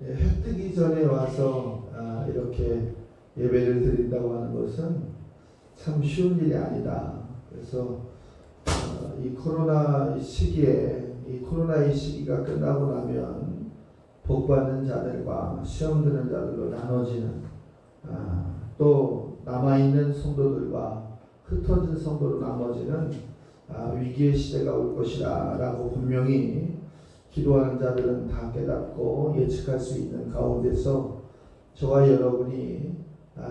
해 뜨기 전에 와서 이렇게 예배를 드린다고 하는 것은 참 쉬운 일이 아니다. 그래서 이 코로나 시기에 이 코로나의 시기가 끝나고 나면 복받는 자들과 시험 드는 자들로 나눠지는 또 남아있는 성도들과 흩어진 성도로 나눠지는 위기의 시대가 올 것이다 라고 분명히 기도하는 자들은 다 깨닫고 예측할 수 있는 가운데서 저와 여러분이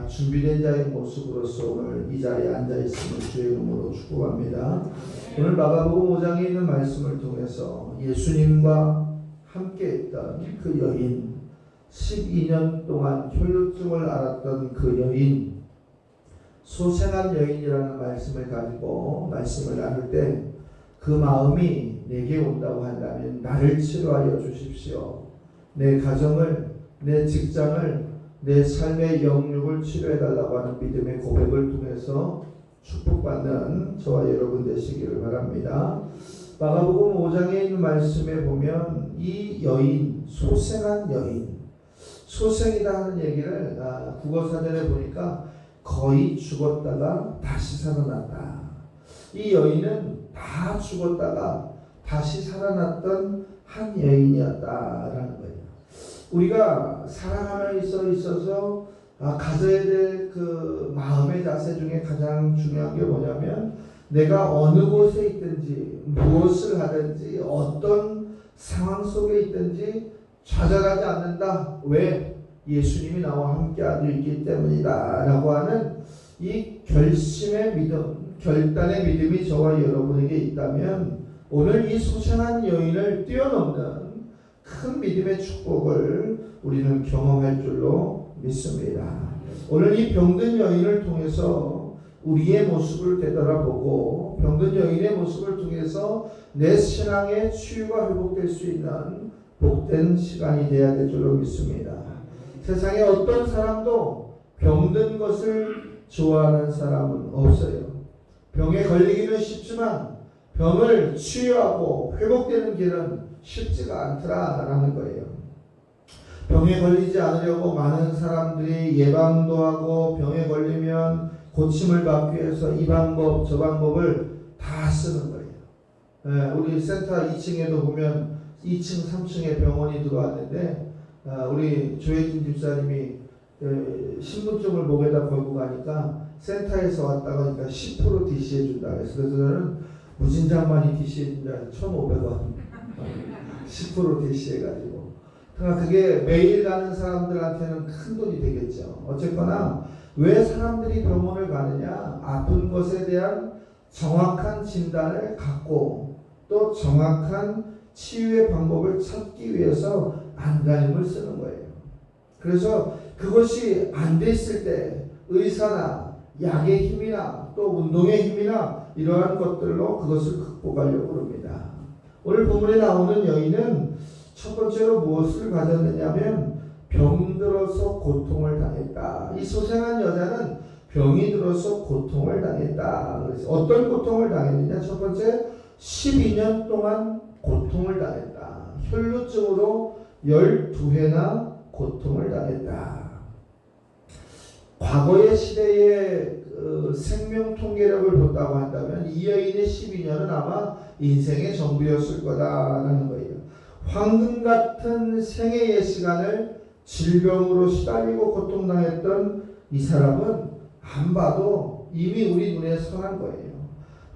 준비된 자의 모습으로서 오늘 이 자리에 앉아있음을 주의 이름으로 축복합니다. 오늘 마가복음 5장에 있는 말씀을 통해서 예수님과 함께 했던 그 여인, 12년 동안 혈루증을 앓았던 그 여인, 소생한 여인이라는 말씀을 가지고 말씀을 나눌 때 그 마음이 내게 온다고 한다면 나를 치료하여 주십시오. 내 가정을, 내 직장을, 내 삶의 영육을 치료해달라고 하는 믿음의 고백을 통해서 축복받는 저와 여러분 되시기를 바랍니다. 마가복음 5장에 있는 말씀에 보면 이 여인, 소생한 여인, 소생이다 하는 얘기를 국어사전에 보니까 거의 죽었다가 다시 살아났다. 이 여인은 다 죽었다가 다시 살아났던 한 여인이었다라는 거예요. 우리가 살아가며 있어서 가져야 될 그 마음의 자세 중에 가장 중요한 게 뭐냐면 내가 어느 곳에 있든지 무엇을 하든지 어떤 상황 속에 있든지 좌절하지 않는다. 왜? 예수님이 나와 함께하고 있기 때문이다 라고 하는 이 결심의 믿음, 결단의 믿음이 저와 여러분에게 있다면 오늘 이 소생한 여인을 뛰어넘는 큰 믿음의 축복을 우리는 경험할 줄로 믿습니다. 오늘 이 병든 여인을 통해서 우리의 모습을 되돌아보고 병든 여인의 모습을 통해서 내 신앙의 치유가 회복될 수 있는 복된 시간이 되어야 될 줄로 믿습니다. 세상에 어떤 사람도 병든 것을 좋아하는 사람은 없어요. 병에 걸리기는 쉽지만 병을 치유하고 회복되는 길은 쉽지가 않더라라는 거예요. 병에 걸리지 않으려고 많은 사람들이 예방도 하고 병에 걸리면 고침을 받기 위해서 이 방법 저 방법을 다 쓰는 거예요. 우리 센터 2층에도 보면 2층 3층에 병원이 들어왔는데 우리 조혜진 집사님이 신분증을 목에다 걸고 가니까 센터에서 왔다고 하니까 10% DC해 준다 그래서 저는 무진장 많이 DC해 준다 해서 1,500원 10% DC해 가지고 그게 매일 가는 사람들한테는 큰 돈이 되겠죠. 어쨌거나 왜 사람들이 병원을 가느냐? 아픈 것에 대한 정확한 진단을 갖고 또 정확한 치유의 방법을 찾기 위해서 안간힘을 쓰는 거예요. 그래서 그것이 안 됐을 때 의사나 약의 힘이나 또 운동의 힘이나 이러한 것들로 그것을 극복하려고 합니다. 오늘 본문에 나오는 여인은 첫 번째로 무엇을 가졌느냐면 병들어서 고통을 당했다. 이 소생한 여자는 병이 들어서 고통을 당했다. 그래서 어떤 고통을 당했느냐? 첫 번째 12년 동안 고통을 당했다. 혈루증으로 12회나 고통을 당했다. 과거의 시대의 생명 통계력을 본다고 한다면 이 여인의 12년은 아마 인생의 전부였을 거다라는 거예요. 황금 같은 생애의 시간을 질병으로 시달리고 고통당했던 이 사람은 안 봐도 이미 우리 눈에 선한 거예요.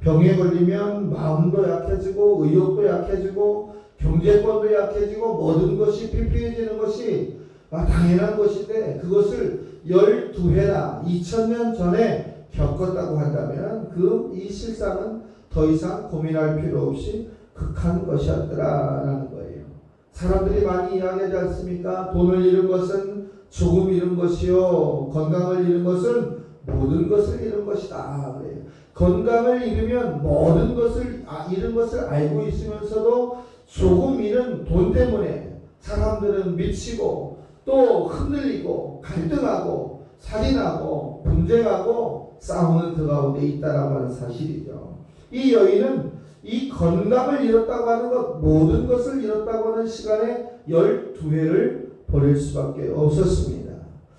병에 걸리면 마음도 약해지고 의욕도 약해지고 경제권도 약해지고 모든 것이 피폐해지는 것이 당연한 것인데 그것을 12회나 2000년 전에 겪었다고 한다면 이 실상은 더 이상 고민할 필요 없이 극한 것이었더라라는 거예요. 사람들이 많이 이야기하지 않습니까? 돈을 잃은 것은 조금 잃은 것이요 건강을 잃은 것은 모든 것을 잃은 것이다. 그래요. 건강을 잃으면 모든 것을 잃은 것을 알고 있으면서도 조금 잃은 돈 때문에 사람들은 미치고 또 흔들리고 갈등하고 살인하고 분쟁하고 싸우는 그 가운데 있다라고 하는 사실이죠. 이 여인은 이 건강을 잃었다고 하는 것 모든 것을 잃었다고 하는 시간에 12회를 버릴 수밖에 없었습니다.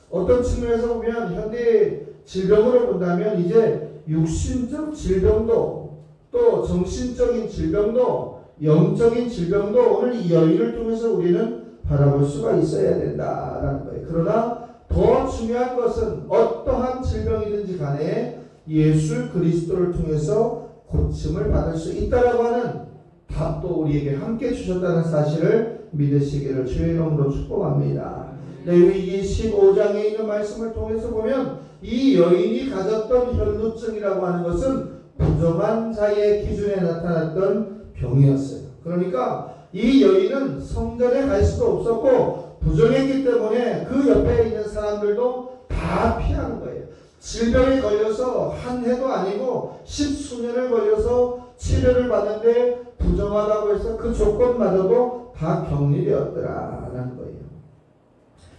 어떤 측면에서 보면 현대 질병으로 본다면 이제 육신적 질병도 또 정신적인 질병도 영적인 질병도 오늘 이 여인을 통해서 우리는 바라볼 수가 있어야 된다라는 거예요. 그러나 더 중요한 것은 어떠한 질병이든지 간에 예수 그리스도를 통해서 고침을 받을 수 있다라고 하는 답도 우리에게 함께 주셨다는 사실을 믿으시기를 주의 이름으로 축복합니다. 레위기 15장에 있는 말씀을 통해서 보면 이 여인이 가졌던 혈루증이라고 하는 것은 부정한 자의 기준에 나타났던 병이었어요. 그러니까 이 여인은 성전에 갈 수도 없었고 부정했기 때문에 그 옆에 있는 사람들도 다 피하는 거예요. 질병에 걸려서 한 해도 아니고 10수년을 걸려서 치료를 받는데 부정하다고 해서 그 조건마저도 다 격리되었더라라는 거예요.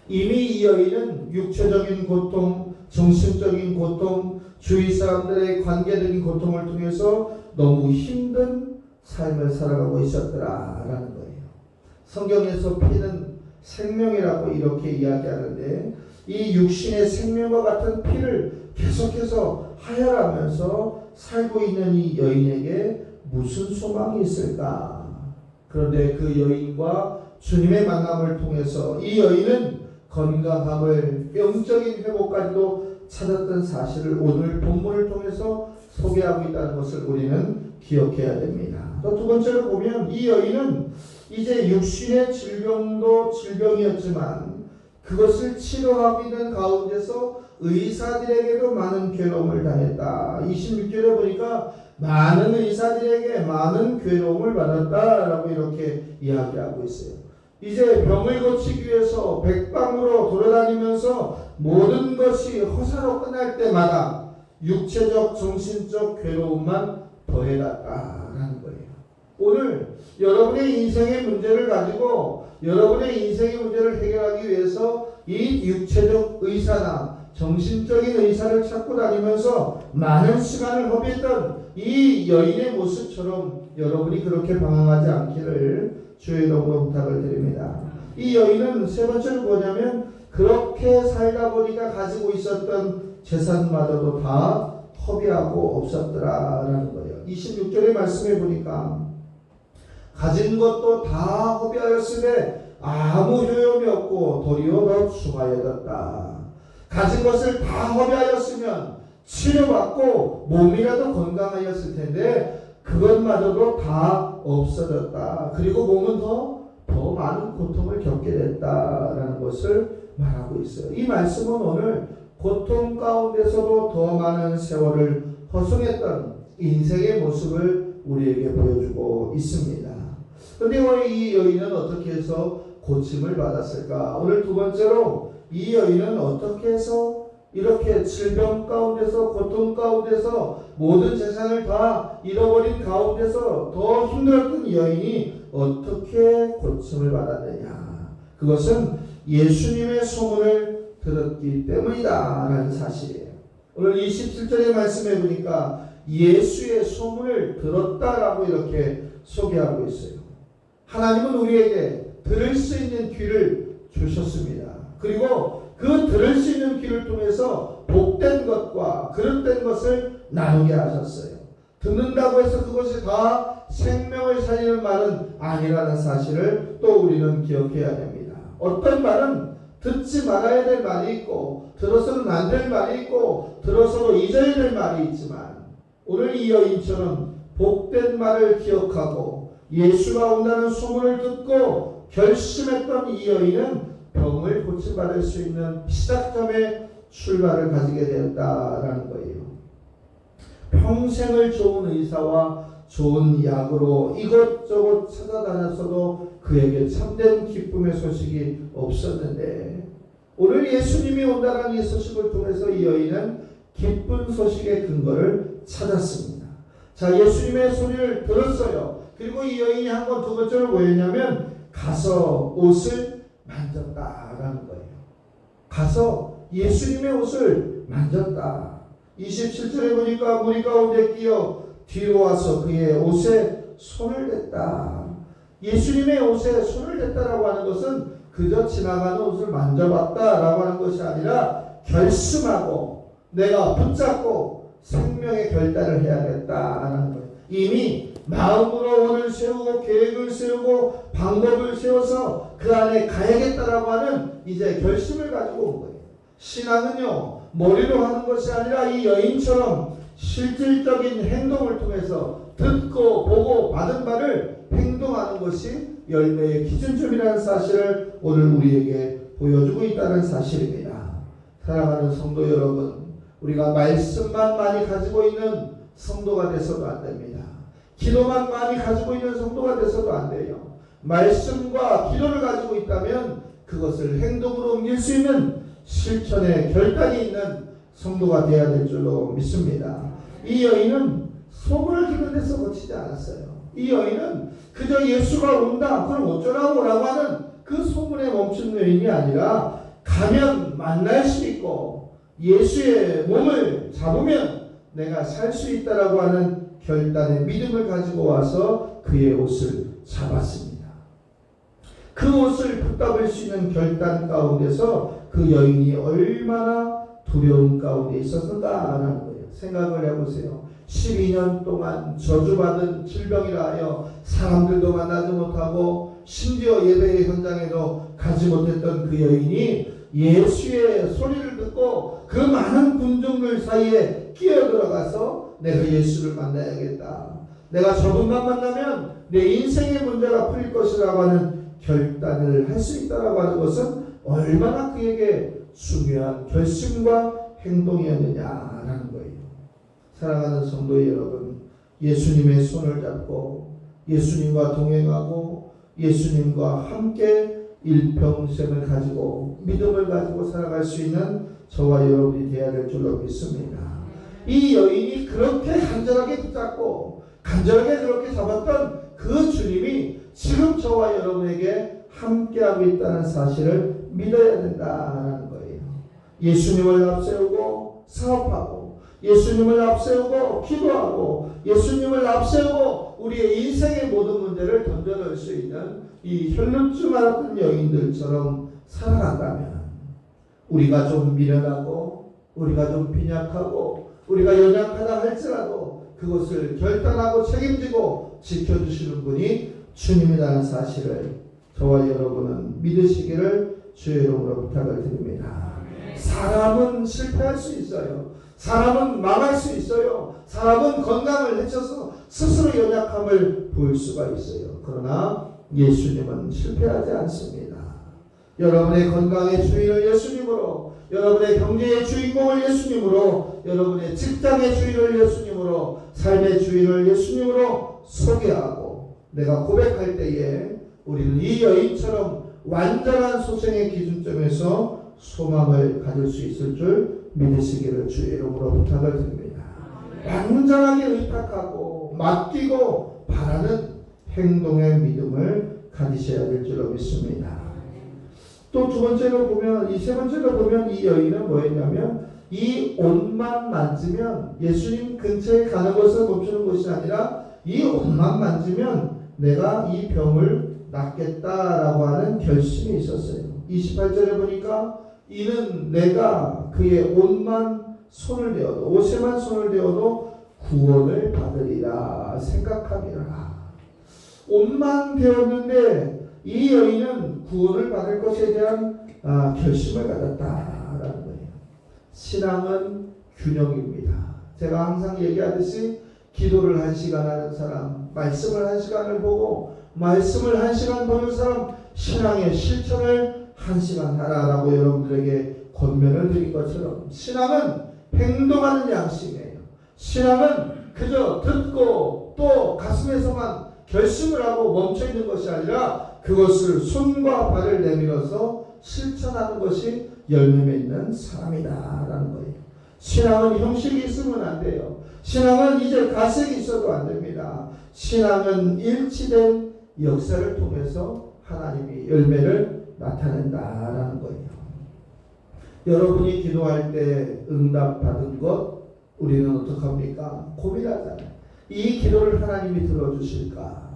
이미 이 여인은 육체적인 고통, 정신적인 고통, 주위 사람들의 관계적인 고통을 통해서 너무 힘든 삶을 살아가고 있었더라라는 거예요. 성경에서 피는 생명이라고 이렇게 이야기하는데 이 육신의 생명과 같은 피를 계속해서 하혈하면서 살고 있는 이 여인에게 무슨 소망이 있을까? 그런데 그 여인과 주님의 만남을 통해서 이 여인은 건강함을, 영적인 회복까지도 찾았던 사실을 오늘 본문을 통해서 소개하고 있다는 것을 우리는 기억해야 됩니다. 또 두 번째로 보면 이 여인은 이제 육신의 질병도 질병이었지만 그것을 치료하고 있는 가운데서 의사들에게도 많은 괴로움을 당했다. 26절에 보니까 많은 의사들에게 많은 괴로움을 받았다라고 이렇게 이야기하고 있어요. 이제 병을 고치기 위해서 백방으로 돌아다니면서 모든 것이 허사로 끝날 때마다 육체적, 정신적 괴로움만 더해갔다라는 거예요. 오늘 여러분의 인생의 문제를 가지고 여러분의 인생의 문제를 해결하기 위해서 이 육체적 의사나 정신적인 의사를 찾고 다니면서 많은 시간을 허비했던 이 여인의 모습처럼 여러분이 그렇게 방황하지 않기를 주의 이름으로 부탁을 드립니다. 이 여인은 세 번째로 뭐냐면 그렇게 살다 보니까 가지고 있었던 재산마저도 다 허비하고 없었더라라는 거예요. 26절의 말씀에 보니까 가진 것도 다 허비하였으되 아무 효용이 없고 도리어 더 추가하였다. 가진 것을 다 허비하였으면 치료받고 몸이라도 건강하였을 텐데 그것마저도 다 없어졌다. 그리고 몸은 더 많은 고통을 겪게 됐다라는 것을 말하고 있어요. 이 말씀은 오늘 고통 가운데서도 더 많은 세월을 허송했던 인생의 모습을 우리에게 보여주고 있습니다. 그런데 왜 이 여인은 어떻게 해서 고침을 받았을까? 오늘 두 번째로 이 여인은 어떻게 해서 이렇게 질병 가운데서 고통 가운데서 모든 재산을 다 잃어버린 가운데서 더 힘들었던 여인이 어떻게 고침을 받았느냐? 그것은 예수님의 소문을 들었기 때문이다 라는 사실이에요. 오늘 27절의 말씀에 보니까 예수의 소문을 들었다라고 이렇게 소개하고 있어요. 하나님은 우리에게 들을 수 있는 귀를 주셨습니다. 그리고 그 들을 수 있는 귀를 통해서 복된 것과 그릇된 것을 나누게 하셨어요. 듣는다고 해서 그것이 다 생명을 살리는 말은 아니라는 사실을 또 우리는 기억해야 됩니다. 어떤 말은 듣지 말아야 될 말이 있고 들어서는 안 될 말이 있고 들어서도 잊어야 될 말이 있지만 오늘 이 여인처럼 복된 말을 기억하고 예수가 온다는 소문을 듣고 결심했던 이 여인은 병을 고침받을 수 있는 시작점의 출발을 가지게 되었다라는 거예요. 평생을 좋은 의사와 좋은 약으로 이것저것 찾아다녔어도 그에게 참된 기쁨의 소식이 없었는데 오늘 예수님이 온다는 이 소식을 통해서 이 여인은 기쁜 소식의 근거를 찾았습니다. 자, 예수님의 소리를 들었어요. 그리고 이 여인이 한 번 두 번째로 뭐였냐면 가서 옷을 만졌다라는 거예요. 가서 예수님의 옷을 만졌다. 27절에 보니까 무리 가운데 끼어 뒤로 와서 그의 옷에 손을 댔다. 예수님의 옷에 손을 댔다라고 하는 것은 그저 지나가는 옷을 만져봤다라고 하는 것이 아니라 결심하고 내가 붙잡고 생명의 결단을 해야겠다라는 거예요. 이미 마음으로 원을 세우고 계획을 세우고 방법을 세워서 그 안에 가야겠다라고 하는 이제 결심을 가지고 온 거예요. 신앙은요, 머리로 하는 것이 아니라 이 여인처럼 실질적인 행동을 통해서 듣고 보고 받은 바를 행동하는 것이 열매의 기준점이라는 사실을 오늘 우리에게 보여주고 있다는 사실입니다. 사랑하는 성도 여러분, 우리가 말씀만 많이 가지고 있는 성도가 돼서도 안 됩니다. 기도만 많이 가지고 있는 성도가 돼서도 안 돼요. 말씀과 기도를 가지고 있다면 그것을 행동으로 옮길 수 있는 실천의 결단이 있는 성도가 되어야 될 줄로 믿습니다. 이 여인은 소문을 듣는 데서 그치지 않았어요. 이 여인은 그저 예수가 온다, 그럼 어쩌라고 라고 하는 그 소문에 멈춘 여인이 아니라 가면 만날 수 있고 예수의 몸을 잡으면 내가 살 수 있다라고 하는 결단의 믿음을 가지고 와서 그의 옷을 잡았습니다. 그 옷을 붙잡을 수 있는 결단 가운데서 그 여인이 얼마나 두려움 가운데 있었는가라는 거예요. 생각을 해보세요. 12년 동안 저주받은 질병이라 하여 사람들도 만나지 못하고 심지어 예배의 현장에도 가지 못했던 그 여인이 예수의 소리를 듣고 그 많은 군중들 사이에 끼어들어가서 내가 예수를 만나야겠다. 내가 저분만 만나면 내 인생의 문제가 풀릴 것이라고 하는 결단을 할 수 있다라고 하는 것은 얼마나 그에게 중요한 결심과 행동이었느냐라는 거예요. 사랑하는 성도 여러분, 예수님의 손을 잡고 예수님과 동행하고 예수님과 함께 일평생을 가지고 믿음을 가지고 살아갈 수 있는 저와 여러분이 되어야 될 줄로 믿습니다. 이 여인이 그렇게 간절하게 붙잡고 간절하게 그렇게 잡았던 그 주님이 지금 저와 여러분에게 함께하고 있다는 사실을 믿어야 된다는 거예요. 예수님을 앞세우고 사업하고 예수님을 앞세우고 기도하고 예수님을 앞세우고 우리의 인생의 모든 문제를 던져놓을 수 있는 이 혈루증 앓았던 여인들처럼 살아간다면 우리가 좀 미련하고 우리가 좀 빈약하고 우리가 연약하다 할지라도 그것을 결단하고 책임지고 지켜주시는 분이 주님이라는 사실을 저와 여러분은 믿으시기를 주의 이름으로 부탁을 드립니다. 사람은 실패할 수 있어요. 사람은 망할 수 있어요. 사람은 건강을 해쳐서 스스로 연약함을 보일 수가 있어요. 그러나 예수님은 실패하지 않습니다. 여러분의 건강의 주인을 예수님으로, 여러분의 경제의 주인공을 예수님으로, 여러분의 직장의 주인을 예수님으로, 삶의 주인을 예수님으로 소개하고 내가 고백할 때에 우리는 이 여인처럼 완전한 소생의 기준점에서 소망을 가질 수 있을 줄 믿으시기를 주의 이름으로 부탁을 드립니다. 완전하게 의탁하고 맡기고 바라는 행동의 믿음을 가지셔야 될 줄로 믿습니다. 또 두 번째로 보면, 이 세 번째로 보면 이 여인은 뭐였냐면 이 옷만 만지면 예수님 근처에 가는 것을 멈추는 것이 아니라 이 옷만 만지면 내가 이 병을 낫겠다라고 하는 결심이 있었어요. 28절에 보니까 이는 내가 그의 옷만 손을 대어도 옷에만 손을 대어도 구원을 받으리라 생각함이라. 옷만 대었는데 이 여인은 구원을 받을 것에 대한 결심을 가졌다라는 거예요. 신앙은 균형입니다. 제가 항상 얘기하듯이 기도를 1시간 하는 사람, 말씀을 1시간을 보고 말씀을 1시간 보는 사람, 신앙의 실천을 1시간 하라라고 여러분들에게 권면을 드린 것처럼 신앙은 행동하는 양식이에요. 신앙은 그저 듣고 또 가슴에서만 결심을 하고 멈춰있는 것이 아니라 그것을 손과 발을 내밀어서 실천하는 것이 열매 맺는 사람이다라는 거예요. 신앙은 형식이 있으면 안 돼요. 신앙은 이제 가색이 있어도 안 됩니다. 신앙은 일치된 역사를 통해서 하나님이 열매를 나타낸다라는 거예요. 여러분이 기도할 때 응답받은 것 우리는 어떡합니까? 고민하잖아요. 이 기도를 하나님이 들어주실까?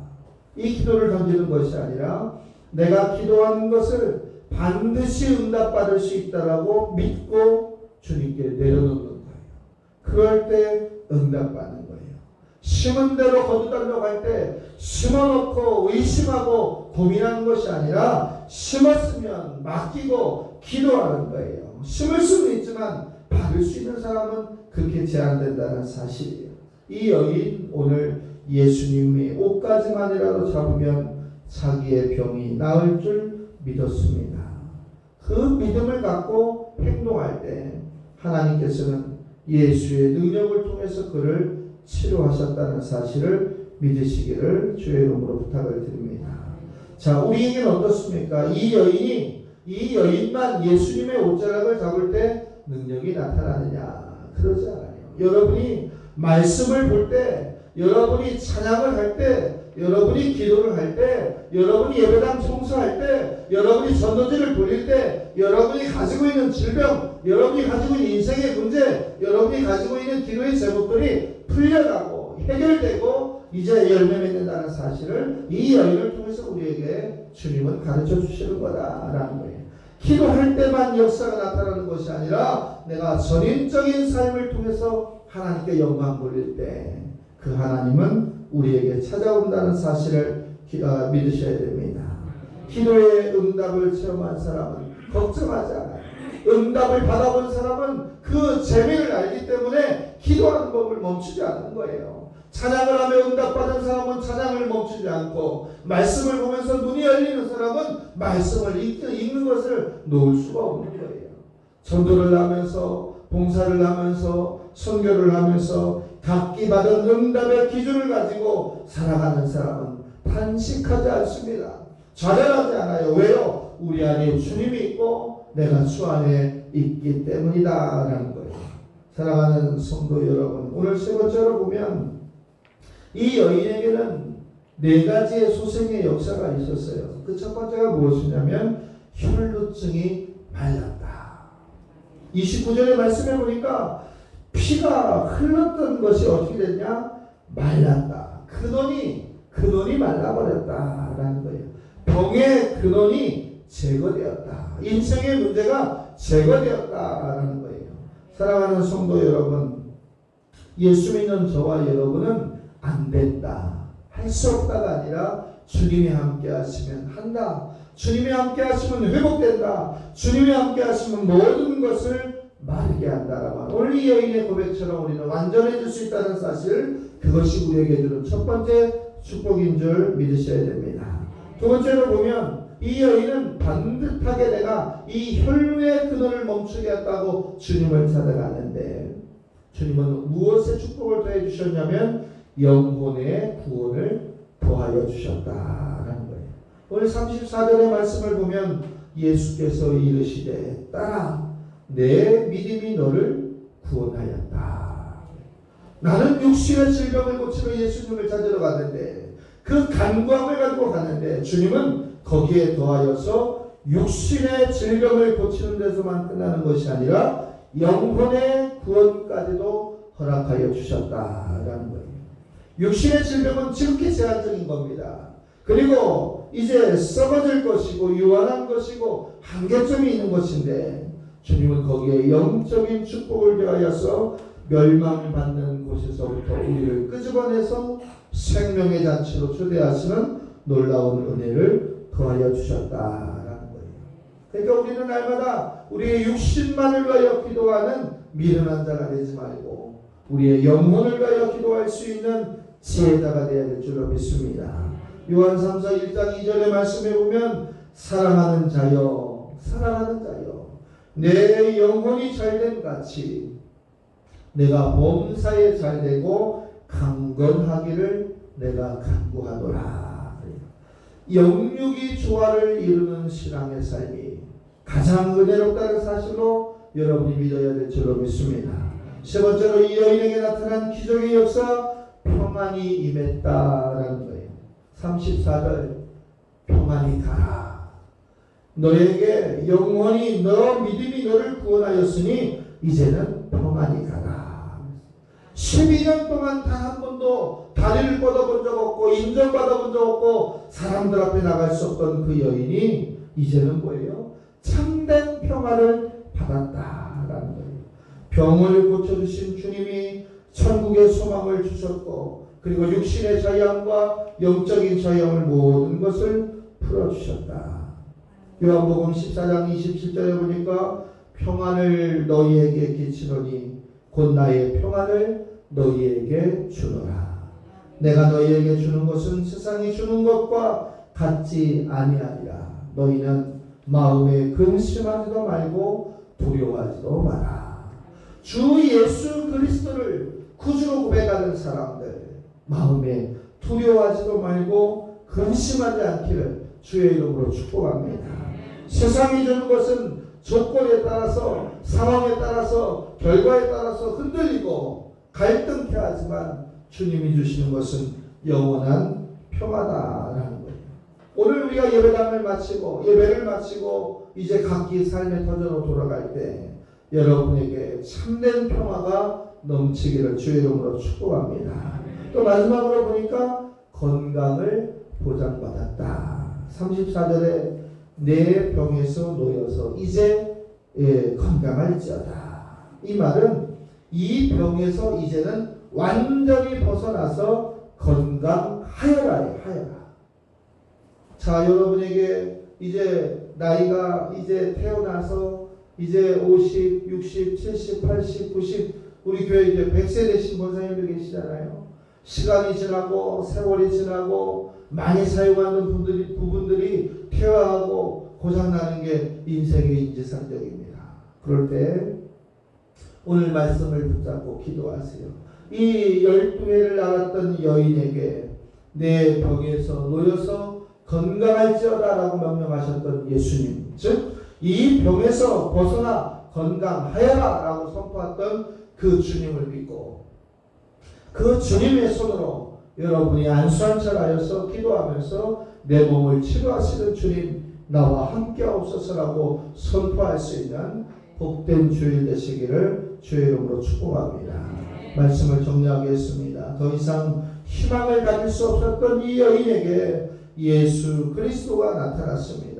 이 기도를 던지는 것이 아니라 내가 기도하는 것을 반드시 응답받을 수 있다라고 믿고 주님께 내려놓는 거예요. 그럴 때 응답받는 거예요. 심은 대로 거두달라고 할 때 심어놓고 의심하고 고민하는 것이 아니라 심었으면 맡기고 기도하는 거예요. 심을 수는 있지만 받을 수 있는 사람은 그렇게 제한된다는 사실이에요. 이 여인 오늘 예수님이 옷가지만이라도 잡으면 자기의 병이 나을 줄 믿었습니다. 그 믿음을 갖고 행동할 때 하나님께서는 예수의 능력을 통해서 그를 치료하셨다는 사실을 믿으시기를 주의 이름으로 부탁을 드립니다. 자, 우리에게는 어떻습니까? 이 여인만 예수님의 옷자락을 잡을 때 능력이 나타나느냐? 그러지 않아요. 여러분이 말씀을 볼 때, 여러분이 찬양을 할 때, 여러분이 기도를 할 때, 여러분이 예배당 청소할 때, 여러분이 전도지를 돌릴 때, 여러분이 가지고 있는 질병, 여러분이 가지고 있는 인생의 문제, 여러분이 가지고 있는 기도의 제목들이 풀려가고 해결되고 이제 열매 맺는다는 사실을 이 여인을 통해서 우리에게 주님은 가르쳐 주시는 거다라는 거예요. 기도할 때만 역사가 나타나는 것이 아니라 내가 전인적인 삶을 통해서 하나님께 영광 돌릴 때 그 하나님은 우리에게 찾아온다는 사실을 믿으셔야 됩니다. 기도의 응답을 체험한 사람은 걱정하지 않아요. 응답을 받아본 사람은 그 재미를 알기 때문에 기도하는 법을 멈추지 않는 거예요. 찬양을 하며 응답받은 사람은 찬양을 멈추지 않고 말씀을 보면서 눈이 열리는 사람은 말씀을 읽는 것을 놓을 수가 없는 거예요. 전도를 하면서 봉사를 하면서 선교를 하면서 각기 받은 응답의 기준을 가지고 살아가는 사람은 탄식하지 않습니다. 좌절하지 않아요. 왜요? 우리 안에 주님이 있고 내가 주 안에 있기 때문이다 라는 거예요. 사랑하는 성도 여러분, 오늘 세 번째로 보면 이 여인에게는 네 가지의 소생의 역사가 있었어요. 그 첫 번째가 무엇이냐면 혈루증이 말랐다. 29절의 말씀해 보니까 피가 흘렀던 것이 어떻게 됐냐? 말랐다. 근원이 말라버렸다라는 거예요. 병의 근원이 제거되었다. 인생의 문제가 제거되었다라는 거예요. 사랑하는 성도 여러분, 예수 믿는 저와 여러분은 안 된다, 할 수 없다가 아니라 주님이 함께 하시면 한다. 주님이 함께 하시면 회복된다. 주님이 함께 하시면 모든 것을 마르게 한다라고. 오늘 이 여인의 고백처럼 우리는 완전해질 수 있다는 사실, 그것이 우리에게 주는 첫 번째 축복인 줄 믿으셔야 됩니다. 두 번째로 보면 이 여인은 반듯하게 내가 이 혈루의 근원을 멈추게 했다고 주님을 찾아가는데 주님은 무엇의 축복을 더해 주셨냐면 영혼의 구원을 더하여 주셨다라는 거예요. 오늘 34절의 말씀을 보면 예수께서 이르시되 딸아 내 믿음이 너를 구원하였다. 나는 육신의 질병을 고치러 예수님을 찾으러 갔는데 그 간구함을 가지고 갔는데 주님은 거기에 더하여서 육신의 질병을 고치는 데서만 끝나는 것이 아니라 영혼의 구원까지도 허락하여 주셨다라는 거예요. 육신의 질병은 지극히 제한적인 겁니다. 그리고 이제 썩어질 것이고 유한한 것이고 한계점이 있는 것인데 주님은 거기에 영적인 축복을 더하여서 멸망받는 곳에서부터 우리를 끄집어내서 생명의 잔치로 초대하시는 놀라운 은혜를 더하여 주셨다라는 거예요. 그러니까 우리는 날마다 우리의 육신만을 위하여 기도하는 미련한 자가 되지 말고 우리의 영혼을 위하여 기도할 수 있는 지혜자가 되어야 될 줄로 믿습니다. 요한 3서 1장 2절의 말씀에 보면 사랑하는 자여 내 영혼이 잘됨 같이 내가 범사에 잘되고 강건하기를 내가 간구하노라. 영육이 조화를 이루는 신앙의 삶이 가장 은혜롭다는 사실로 여러분이 믿어야 될 줄로 믿습니다. 세 번째로 이 여인에게 나타난 기적의 역사, 평안이 임했다라는 거예요. 34절 평안이 가라. 너에게 영원히 너 믿음이 너를 구원하였으니 이제는 평안이 가라. 12년 동안 단 한 번도 다리를 뻗어본 적 없고 인정받아본 적 없고 사람들 앞에 나갈 수 없던 그 여인이 이제는 뭐예요? 평화를 받았다라는 거예요. 병을 고쳐주신 주님이 천국의 소망을 주셨고, 그리고 육신의 저염과 영적인 저염을 모든 것을 풀어주셨다. 요한복음 14장 27절에 보니까 평안을 너희에게 끼치노니 곧 나의 평안을 너희에게 주노라. 내가 너희에게 주는 것은 세상이 주는 것과 같지 아니하리라. 너희는 마음에 근심하지도 말고 두려워하지도 마라. 주 예수 그리스도를 구주로 고백하는 사람들, 마음에 두려워하지도 말고 근심하지 않기를 주의 이름으로 축복합니다. 세상이 주는 것은 조건에 따라서, 상황에 따라서, 결과에 따라서 흔들리고 갈등케 하지만 주님이 주시는 것은 영원한 평화다라는 거예요. 오늘 우리가 예배를 마치고 이제 각기 삶의 터전으로 돌아갈 때 여러분에게 참된 평화가 넘치기를 주의 이름으로 축복합니다. 또 마지막으로 보니까 건강을 보장받았다. 34절에 내 병에서 놓여서 이제 건강할지어다. 이 말은 이 병에서 이제는 완전히 벗어나서 건강하여라. 자, 여러분에게 이제 나이가 이제 태어나서 이제 50, 60, 70, 80, 90 우리 교회 이제 100세 되신 권사님들 계시잖아요. 시간이 지나고 세월이 지나고 많이 사용하는 부분들이 퇴화하고 고장나는 게 인생의 인지상정입니다. 그럴 때 오늘 말씀을 붙잡고 기도하세요. 이 12회를 나갔던 여인에게 내 병에서 놓여서 건강할지어다 라고 명령하셨던 예수님, 즉 이 병에서 벗어나 건강하여라 라고 선포했던 그 주님을 믿고 그 주님의 손으로 여러분이 안수한철하여서 기도하면서 내 몸을 치료하시는 주님 나와 함께 없어서라고 선포할 수 있는 복된 주일 되시기를 주의 이름으로 축복합니다. 말씀을 정리하겠습니다. 더 이상 희망을 가질 수 없었던 이 여인에게 예수 그리스도가 나타났습니다.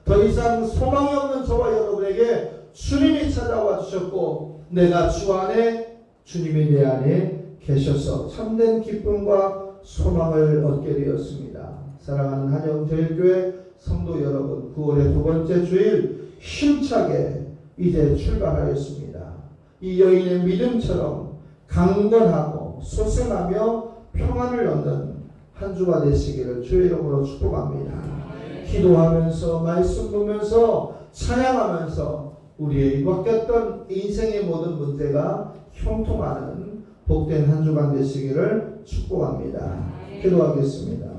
더 이상 소망이 없는 저와 여러분에게 주님이 찾아와 주셨고 내가 주 안에 주님이 내 안에 계셔서 참된 기쁨과 소망을 얻게 되었습니다. 사랑하는 한영제일교회 성도 여러분, 9월의 두 번째 주일 힘차게 이제 출발하였습니다. 이 여인의 믿음처럼 강건하고 소생하며 평안을 얻는 한 주가 되시기를 주의 이름으로 축복합니다. 기도하면서 말씀 보면서 찬양하면서 우리의 바뀌었던 인생의 모든 문제가 형통하는 복된 한 주간 되시기를 축복합니다. 기도하겠습니다.